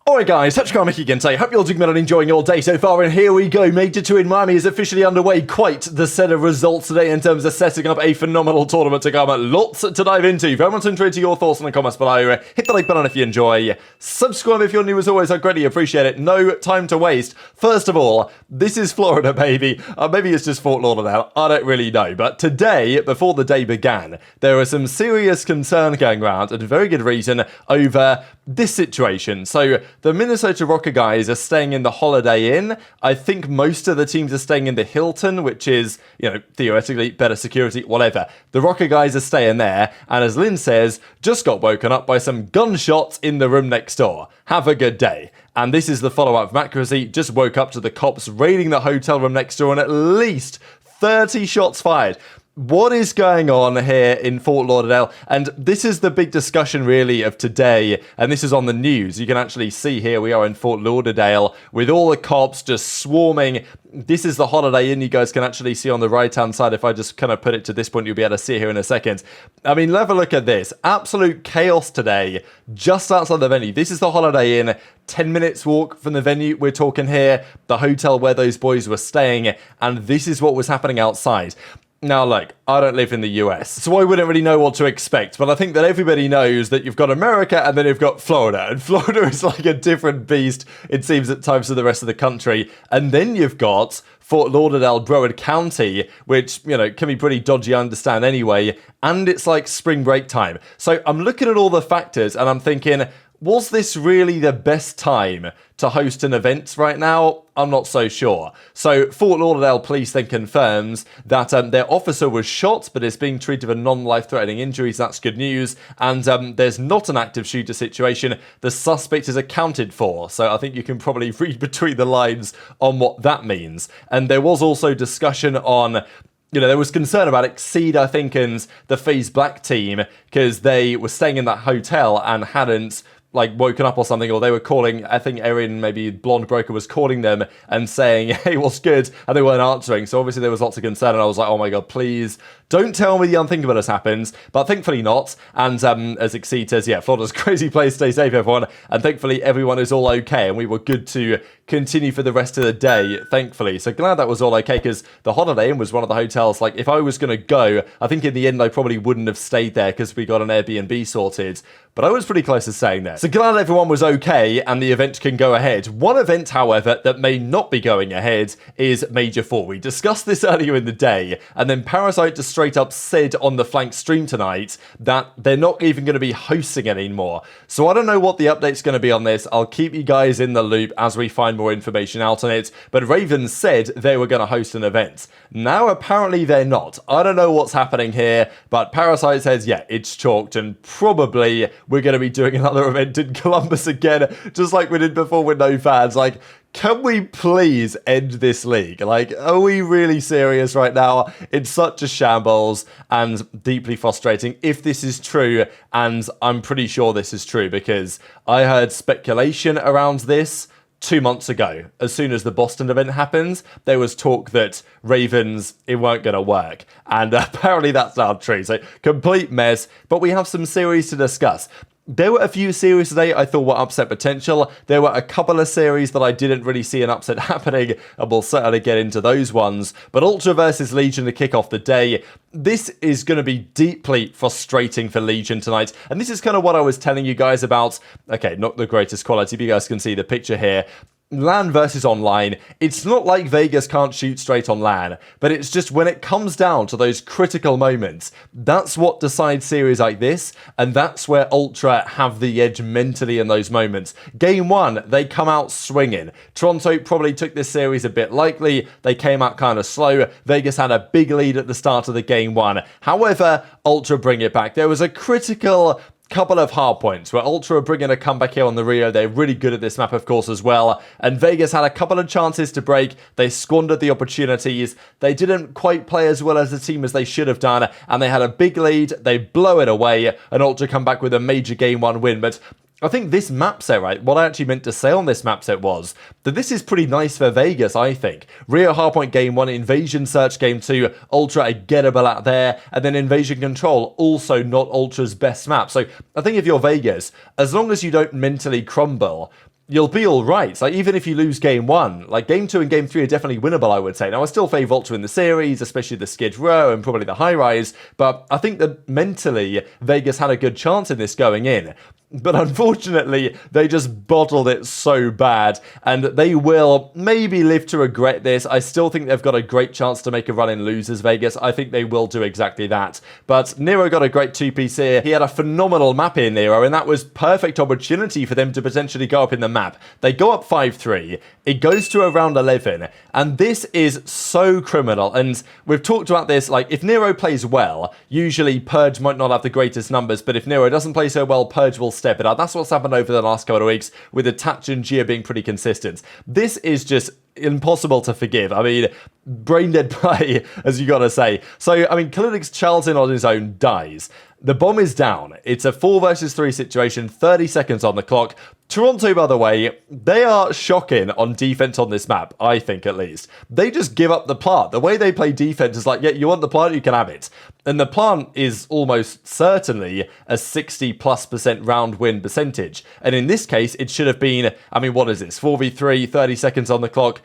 Alright guys, TacticalRab again today. Hope you're all doing well and enjoying your day so far, and here we go. Major 2 in Miami is officially underway. Quite the set of results today in terms of setting up a phenomenal tournament to come. Lots to dive into. Very much interested to your thoughts in the comments below. Hit the like button if you enjoy. Subscribe if you're new as always, I greatly appreciate it. No time to waste. First of all, this is Florida, baby. Maybe it's just Fort Lauderdale. I don't really know. But today, before the day began, there was some serious concern going around, and a very good reason, over this situation. So the Minnesota Rocker guys are staying in the Holiday Inn. I think most of the teams are staying in the Hilton, which is, you know, theoretically better security, whatever. The Rocker guys are staying there, and as Lynn says, just got woken up by some gunshots in the room next door. Have a good day. And this is the follow-up from accuracy. Just woke up to the cops raiding the hotel room next door and at least 30 shots fired. What is going on here in Fort Lauderdale? And this is the big discussion really of today, and this is on the news. You can actually see here we are in Fort Lauderdale with all the cops just swarming. This is the Holiday Inn you guys can actually see on the right-hand side. If I just kind of put it to this point, you'll be able to see it here in a second. I mean, have a look at this. Absolute chaos today, just outside the venue. This is the Holiday Inn, 10 minutes walk from the venue. We're talking here, the hotel where those boys were staying, and this is what was happening outside. Now, look, I don't live in the US, so I wouldn't really know what to expect, but I think that everybody knows that you've got America and then you've got Florida, and Florida is like a different beast, it seems at times, to the rest of the country, and then you've got Fort Lauderdale, Broward County, which, you know, can be pretty dodgy, I understand anyway, and it's like spring break time. So I'm looking at all the factors and I'm thinking, was this really the best time to host an event right now? I'm not so sure. So Fort Lauderdale police then confirms that their officer was shot but is being treated for non-life-threatening injuries. That's good news. And there's not an active shooter situation. The suspect is accounted for. So I think you can probably read between the lines on what that means. And there was also discussion on, you know, there was concern about Exceed, I think, and the FaZe Black team, because they were staying in that hotel and hadn't like woken up or something, or they were calling, I think Erin, maybe Blonde Broker, was calling them and saying, hey, what's good? And they weren't answering. So obviously there was lots of concern, and I was like, oh my god, please don't tell me the unthinkable has happened. But thankfully not. And as Exceed says, yeah, Florida's a crazy place. Stay safe, everyone. And thankfully everyone is all okay, and we were good to continue for the rest of the day, thankfully. So glad that was all okay, because the Holiday Inn was one of the hotels, like, if I was going to go, I think in the end I probably wouldn't have stayed there because we got an Airbnb sorted. But I was pretty close to staying there. So glad everyone was okay and the event can go ahead. One event, however, that may not be going ahead is Major 4. We discussed this earlier in the day, and then Parasite just straight up said on the Flank stream tonight that they're not even going to be hosting it anymore. So I don't know what the update's going to be on this. I'll keep you guys in the loop as we find more information out on it. But Raven said they were going to host an event. Now apparently they're not. I don't know what's happening here, but Parasite says, yeah, it's chalked, and probably we're going to be doing another event in Columbus again, just like we did before with no fans. Like, can we please end this league? Like, are we really serious right now? It's such a shambles and deeply frustrating if this is true, and I'm pretty sure this is true because I heard speculation around this 2 months ago. As soon as the Boston event happened, there was talk that Ravens, it weren't going to work. And apparently that's not true. So complete mess, but we have some series to discuss. There were a few series today I thought were upset potential. There were a couple of series that I didn't really see an upset happening, and we'll certainly get into those ones. But Ultra versus Legion to kick off the day. This is going to be deeply frustrating for Legion tonight. And this is kind of what I was telling you guys about. Okay, not the greatest quality, but you guys can see the picture here. LAN versus online, it's not like Vegas can't shoot straight on LAN, but it's just when it comes down to those critical moments, that's what decides series like this, and that's where Ultra have the edge mentally in those moments. Game 1, they come out swinging. Toronto probably took this series a bit lightly, they came out kind of slow. Vegas had a big lead at the start of the Game 1. However, Ultra bring it back. There was a critical couple of hard points where Ultra are bringing a comeback here on the Rio. They're really good at this map, of course, as well. And Vegas had a couple of chances to break. They squandered the opportunities. They didn't quite play as well as the team as they should have done. And they had a big lead. They blow it away. And Ultra come back with a major Game 1 win. But I think this map set, right, what I actually meant to say on this map set was that this is pretty nice for Vegas, I think. Rio Hardpoint Game 1, Invasion Search Game 2, Ultra a gettable out there, and then Invasion Control, also not Ultra's best map. So I think if you're Vegas, as long as you don't mentally crumble, you'll be all right. Like, even if you lose game 1, like, game 2 and game 3 are definitely winnable, I would say. Now, I still favour Ultra in the series, especially the Skid Row and probably the High Rise, but I think that mentally, Vegas had a good chance in this going in. But unfortunately, they just bottled it so bad, and they will maybe live to regret this. I still think they've got a great chance to make a run in losers, Vegas. I think they will do exactly that. But Nero got a great 2-piece here. He had a phenomenal map here, Nero, and that was perfect opportunity for them to potentially go up in the map. They go up 5-3. It goes to around 11, and this is so criminal. And we've talked about this, like, if Nero plays well, usually Purge might not have the greatest numbers, but if Nero doesn't play so well, Purge will step it up. That's what's happened over the last couple of weeks, with Attach and Gia being pretty consistent. This is just impossible to forgive. I mean, brain dead play, as you gotta say. So, I mean, CleanX Charlton on his own dies. The bomb is down. It's a 4 versus 3 situation, 30 seconds on the clock. Toronto, by the way, they are shocking on defense on this map, I think at least. They just give up the plant. The way they play defense is like, yeah, you want the plant, you can have it. And the plant is almost certainly a 60+% round win percentage. And in this case, it should have been, I mean, what is this? 4v3, 30 seconds on the clock.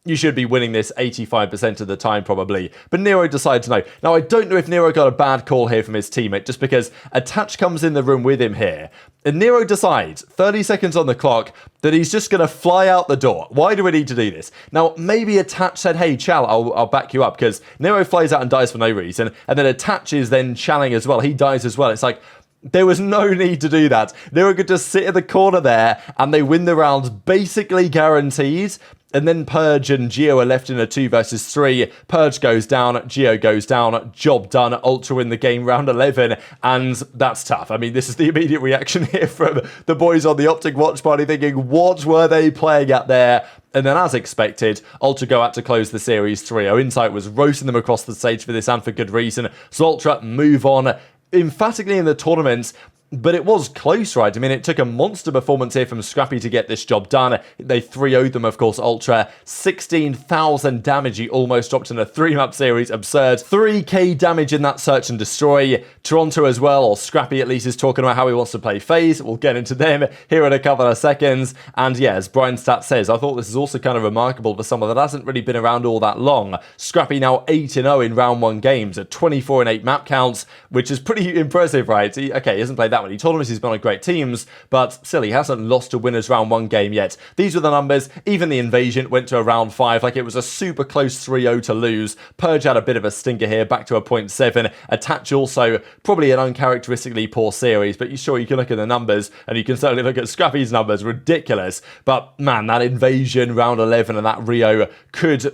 You should be winning this 85% of the time, probably. But Nero decides no. Now, I don't know if Nero got a bad call here from his teammate, just because Attach comes in the room with him here. And Nero decides, 30 seconds on the clock, that he's just going to fly out the door. Why do we need to do this? Now, maybe Attach said, hey, Chal, I'll back you up, because Nero flies out and dies for no reason. And then Attach is then challing as well. He dies as well. It's like, there was no need to do that. Nero could just sit in the corner there, and they win the rounds basically guaranteed. And then Purge and Geo are left in a 2 versus 3. Purge goes down, Geo goes down, job done, Ultra win the game, round 11, and that's tough. I mean, this is the immediate reaction here from the boys on the OpTic watch party thinking, what were they playing at there? And then, as expected, Ultra go out to close the series 3-0. Insight was roasting them across the stage for this, and for good reason. So Ultra move on emphatically in the tournament. But it was close, right? I mean, it took a monster performance here from Scrappy to get this job done. They 3-0'd them, of course, Ultra. 16,000 damage he almost dropped in a 3-map series. Absurd. 3k damage in that search and destroy. Toronto as well, or Scrappy at least, is talking about how he wants to play FaZe. We'll get into them here in a couple of seconds. And yeah, as Brian Stat says, I thought this is also kind of remarkable for someone that hasn't really been around all that long. Scrappy now 8-0 in round 1 games at 24-8 map counts, which is pretty impressive, right? He hasn't played that many tournaments, he's been on great teams, but still, he hasn't lost to winners round 1 game yet. These were the numbers. Even the Invasion went to a round 5, like it was a super close 3-0 to lose. Purge had a bit of a stinker here, back to a 0.7. Attach also, probably an uncharacteristically poor series, but you can look at the numbers, and you can certainly look at Scrappy's numbers, ridiculous. But man, that Invasion, round 11, and that Rio,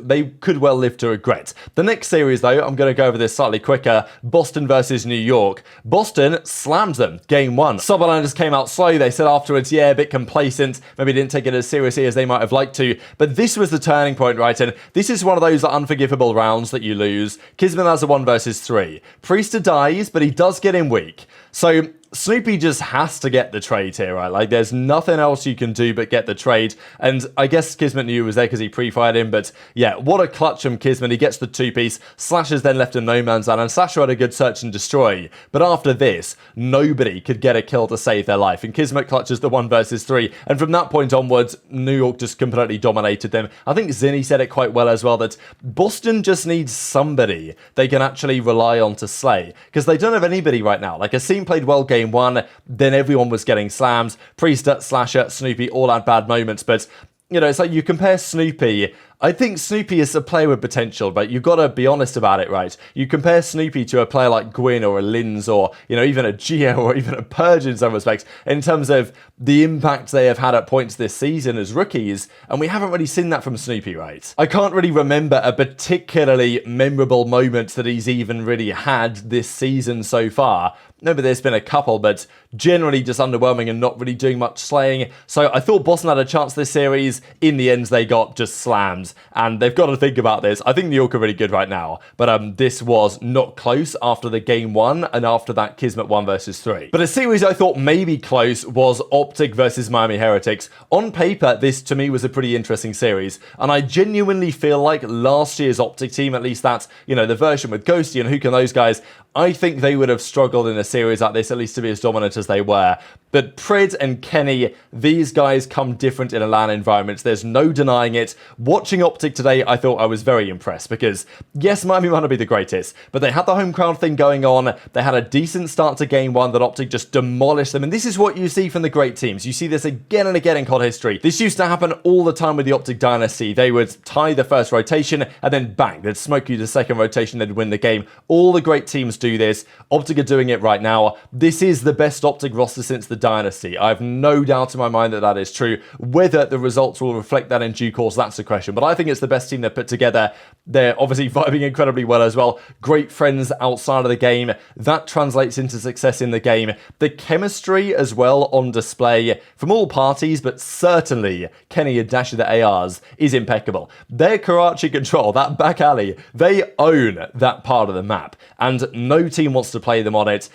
they could well live to regret. The next series, though, I'm going to go over this slightly quicker. Boston versus New York. Boston slammed them, game 1. Subliners came out slow. They said afterwards, yeah, a bit complacent. Maybe didn't take it as seriously as they might have liked to. But this was the turning point, right? And this is one of those unforgivable rounds that you lose. Kismet has a 1 versus 3. Priestahh dies, but he does get in weak. So Snoopy just has to get the trade here, right? Like, there's nothing else you can do but get the trade. And I guess Kismet knew he was there because he pre-fired him. But yeah, what a clutch from Kismet. He gets the 2-piece. Slasher's then left in no man's land. And Slasher had a good search and destroy. But after this, nobody could get a kill to save their life. And Kismet clutches the 1 versus 3. And from that point onwards, New York just completely dominated them. I think Zinni said it quite well as well, that Boston just needs somebody they can actually rely on to slay. Because they don't have anybody right now. Like, Asim played well game 1, then everyone was getting slams. Priestahh, Slasher, Snoopy all had bad moments, but you know, it's like you compare Snoopy. I think Snoopy is a player with potential, but you've got to be honest about it, right? You compare Snoopy to a player like Gwyn or a Linz or, you know, even a Geo or even a Purge in some respects, in terms of the impact they have had at points this season as rookies, and we haven't really seen that from Snoopy, right? I can't really remember a particularly memorable moment that he's even really had this season so far. Maybe there's been a couple, but generally just underwhelming and not really doing much slaying. So I thought Boston had a chance this series. In the end, they got just slammed. And they've got to think about this. I think New York are really good right now. But this was not close after the game 1 and after that Kismet 1 versus 3. But a series I thought maybe close was OpTic versus Miami Heretics. On paper, this to me was a pretty interesting series. And I genuinely feel like last year's OpTic team, at least that's, you know, the version with Ghosty and Hook and those guys, I think they would have struggled in a series like this, at least to be as dominant as they were. But Pred and Kenny, these guys come different in a LAN environment. There's no denying it. Watching OpTic today, I thought I was very impressed because, yes, Miami might not be the greatest, but they had the home crowd thing going on. They had a decent start to game one that OpTic just demolished them. And this is what you see from the great teams. You see this again and again in COD history. This used to happen all the time with the OpTic dynasty. They would tie the first rotation and then bang, they'd smoke you the second rotation, they'd win the game. All the great teams do this. OpTic are doing it right now. This is the best OpTic roster since the dynasty. I have no doubt in my mind that that is true. Whether the results will reflect that in due course, that's the question. But I think it's the best team they've put together. They're obviously vibing incredibly well as well. Great friends outside of the game. That translates into success in the game. The chemistry as well on display from all parties, but certainly Kenny and Dashy, the ARs, is impeccable. Their Karachi control, that back alley, they own that part of the map, and no team wants to play them on it.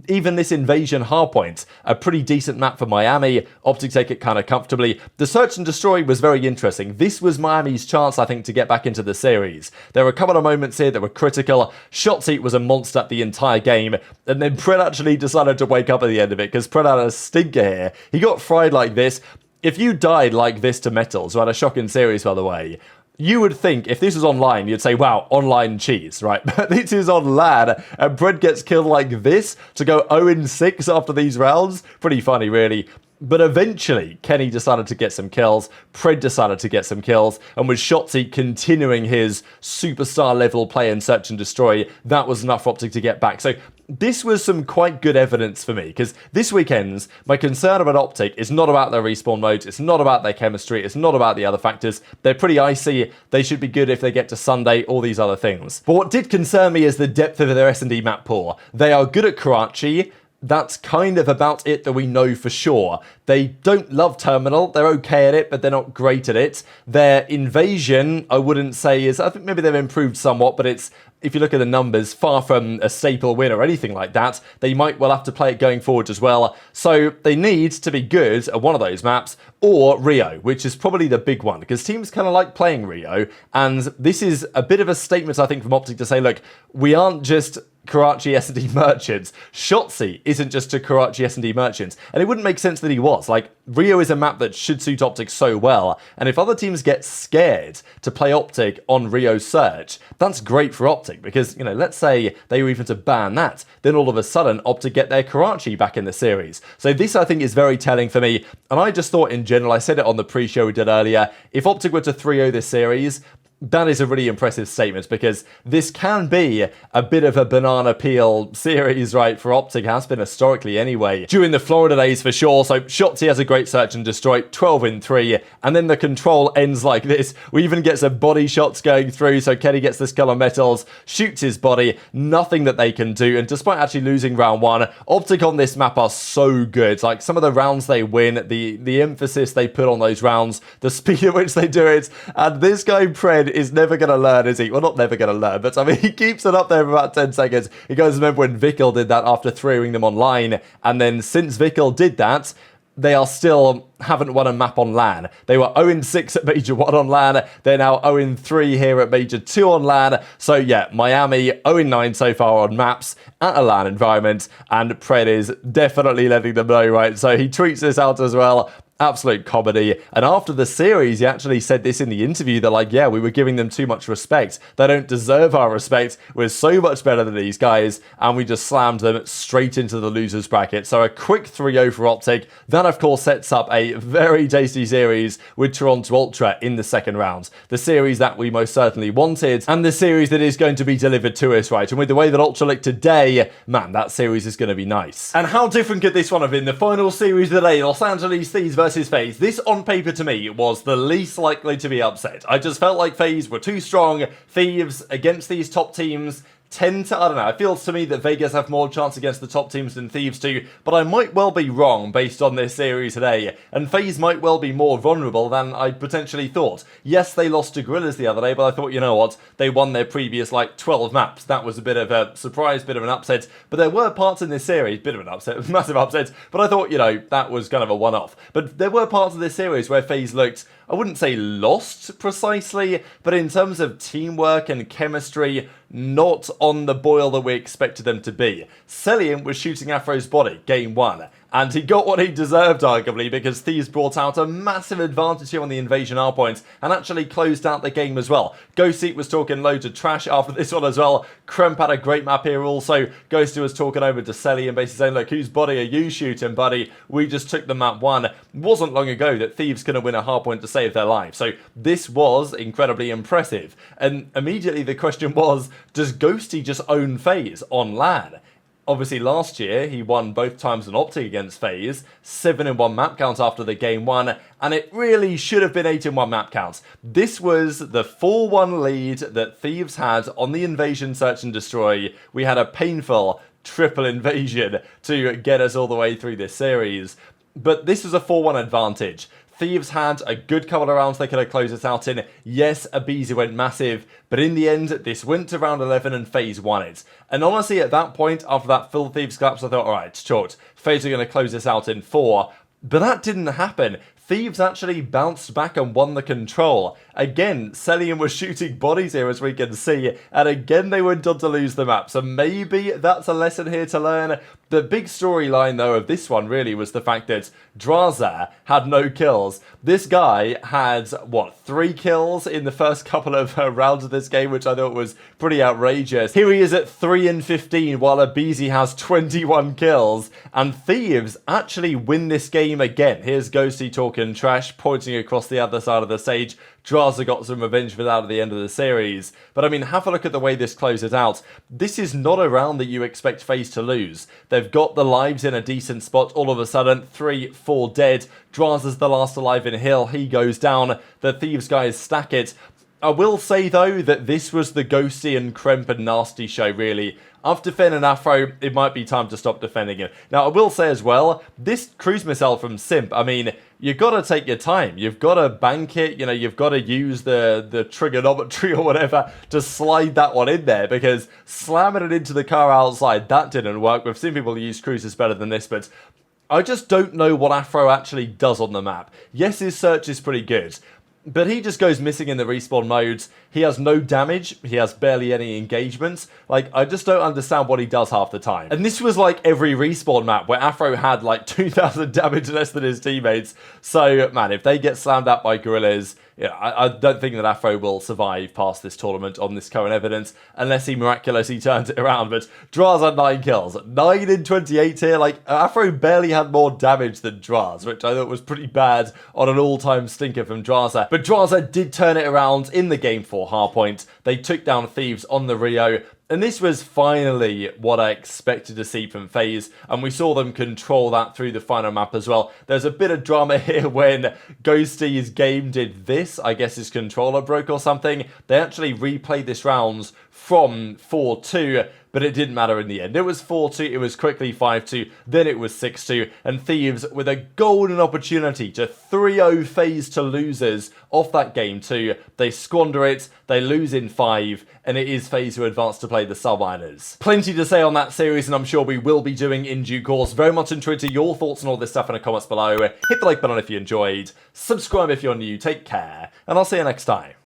Even this invasion hardpoint, a pretty decent map for Miami. OpTic take it kind of comfortably. The search and destroy was very interesting. This was Miami's chance, I think, to get back into the series. There were a couple of moments here that were critical. Shotzzy was a monster the entire game, and then Pred actually decided to wake up at the end of it because Pred had a stinker here. He got fried like this. If you died like this to MettalZ, who had a shocking series, by the way, you would think, if this was online, you'd say, wow, online cheese, right? But this is on LAN, and Pred gets killed like this to go 0-6 after these rounds. Pretty funny, really. But eventually, Kenny decided to get some kills, Pred decided to get some kills, and with Shotzzy continuing his superstar level play in search and destroy, that was enough for OpTic to get back. So this was some quite good evidence for me, because this weekend's, my concern about OpTic is not about their respawn modes, it's not about their chemistry, it's not about the other factors. They're pretty icy, they should be good if they get to Sunday, all these other things. But what did concern me is the depth of their S&D map pool. They are good at Karachi. That's kind of about it that we know for sure. They don't love Terminal. They're okay at it, but they're not great at it. Their Invasion, I wouldn't say is... I think maybe they've improved somewhat, but it's, if you look at the numbers, far from a staple win or anything like that. They might well have to play it going forward as well. So they need to be good at one of those maps, or Rio, which is probably the big one, because teams kind of like playing Rio. And this is a bit of a statement, I think, from OpTic to say, look, we aren't just Karachi S&D merchants. Shotzzy isn't just a Karachi S&D merchant, and it wouldn't make sense that he was. Like, Rio is a map that should suit OpTic so well, and if other teams get scared to play OpTic on Rio Search, that's great for OpTic, because, you know, let's say they were even to ban that, then all of a sudden OpTic get their Karachi back in the series. So this, I think, is very telling for me, and I just thought in general, I said it on the pre-show we did earlier, if OpTic were to 3-0 this series, that is a really impressive statement, because this can be a bit of a banana peel series, right, for OpTic, has been historically anyway, during the Florida days for sure. So Shotzzy has a great search and destroy, 12-3, and then the control ends like this. We even get some body shots going through, so Kenny gets this kill on MettalZ, shoots his body, nothing that they can do, and despite actually losing round one, OpTic on this map are so good. Like, some of the rounds they win, the emphasis they put on those rounds, the speed at which they do it, and this guy Pred is never going to learn, is he? Well, not never going to learn, but I mean, he keeps it up there for about 10 seconds. You guys remember when Vikul did that after throwing them online, and then since Vikul did that, they are still haven't won a map on LAN. They were 0-6 at Major 1 on LAN. They're now 0-3 here at Major 2 on LAN. So yeah, Miami 0-9 so far on maps at a LAN environment, and Pred is definitely letting them know, right? So he tweets this out as well. Absolute comedy. And after the series, he actually said this in the interview. They're like, yeah, we were giving them too much respect. They don't deserve our respect. We're so much better than these guys. And we just slammed them straight into the losers bracket. So a quick 3-0 for OpTic. That, of course, sets up a very tasty series with Toronto Ultra in the second round. The series that we most certainly wanted, and the series that is going to be delivered to us, right? And with the way that Ultra looked today, man, that series is going to be nice. And how different could this one have been? The final series of the day, Los Angeles Thieves versus FaZe. This, on paper to me, was the least likely to be upset. I just felt like FaZe were too strong. Thieves against these top teams tend to, I don't know, it feels to me that Vegas have more chance against the top teams than Thieves do, but I might well be wrong based on this series today, and FaZe might well be more vulnerable than I potentially thought. Yes, they lost to Gorillas the other day, but I thought, you know what, they won their previous, 12 maps. That was a bit of a surprise, bit of an upset, but there were parts in this series, bit of an upset, massive upset, but I thought, you know, that was kind of a one-off. But there were parts of this series where FaZe looked, I wouldn't say lost precisely, but in terms of teamwork and chemistry, not on the boil that we expected them to be. Cellium was shooting Afro's body, game 1. And he got what he deserved, arguably, because Thieves brought out a massive advantage here on the invasion R points and actually closed out the game as well. Ghosty was talking loads of trash after this one as well. Kremp had a great map here also. Ghosty was talking over to Cellium, basically saying, look, whose body are you shooting, buddy? We just took the map 1. It wasn't long ago that Thieves couldn't win a hard point to save their life. So this was incredibly impressive. And immediately the question was, does Ghosty just own FaZe on LAN? Obviously, last year, he won both times on OpTic against FaZe, 7-1 map count after the game 1, and it really should have been 8-1 map counts. This was the 4-1 lead that Thieves had on the invasion search and destroy. We had a painful triple invasion to get us all the way through this series, but this was a 4-1 advantage. Thieves had a good couple of rounds they could have closed us out in. Yes, aBeZy went massive, but in the end, this went to round 11 and FaZe won it. And honestly, at that point, after that full Thieves collapse, I thought, alright, it's chalked. FaZe are going to close this out in 4. But that didn't happen. Thieves actually bounced back and won the control. Again, Cellium was shooting bodies here, as we can see, and again they went on to lose the map. So maybe that's a lesson here to learn. The big storyline, though, of this one really was the fact that Drazah had no kills. This guy had, what, 3 kills in the first couple of rounds of this game, which I thought was pretty outrageous. Here he is at 3 and 15, while aBeZy has 21 kills, and Thieves actually win this game again. Here's Ghosty talking trash, pointing across the other side of the stage. Drazah got some revenge for that at the end of the series. But I mean, have a look at the way this closes out. This is not a round that you expect FaZe to lose. They've got the lives in a decent spot. All of a sudden, 3, 4 dead. Drazah's the last alive in Hill. He goes down. The Thieves guys stack it. I will say, though, that this was the Ghosty and Kremp and Nastie show, really. After defending Afro, it might be time to stop defending him. Now, I will say as well, this cruise missile from Simp, I mean, you've got to take your time. You've got to bank it, you know, you've got to use the trigonometry or whatever to slide that one in there, because slamming it into the car outside, that didn't work. We've seen people use cruises better than this, but I just don't know what Afro actually does on the map. Yes, his search is pretty good, but he just goes missing in the respawn modes. He has no damage. He has barely any engagements. Like, I just don't understand what he does half the time. And this was like every respawn map where Afro had like 2,000 damage less than his teammates. So, man, if they get slammed out by gorillas, yeah, I don't think that Afro will survive past this tournament on this current evidence, unless he miraculously turns it around. But Drazah 9 kills. 9 in 28 here. Like, Afro barely had more damage than Drazah, which I thought was pretty bad on an all-time stinker from Drazah. But Drazah did turn it around in the game 4 hardpoint. They took down Thieves on the Rio. And this was finally what I expected to see from FaZe, and we saw them control that through the final map as well. There's a bit of drama here when Ghosty's game did this. I guess his controller broke or something. They actually replayed this round from 4-2, but it didn't matter in the end. It was 4-2, it was quickly 5-2, then it was 6-2, and Thieves with a golden opportunity to 3-0 FaZe to losers off that game 2. They squander it, they lose in 5, and it is FaZe who advance to play the Subliners. Plenty to say on that series, and I'm sure we will be doing in due course. Very much intrigued to your thoughts on all this stuff in the comments below. Hit the like button if you enjoyed, subscribe if you're new, take care, and I'll see you next time.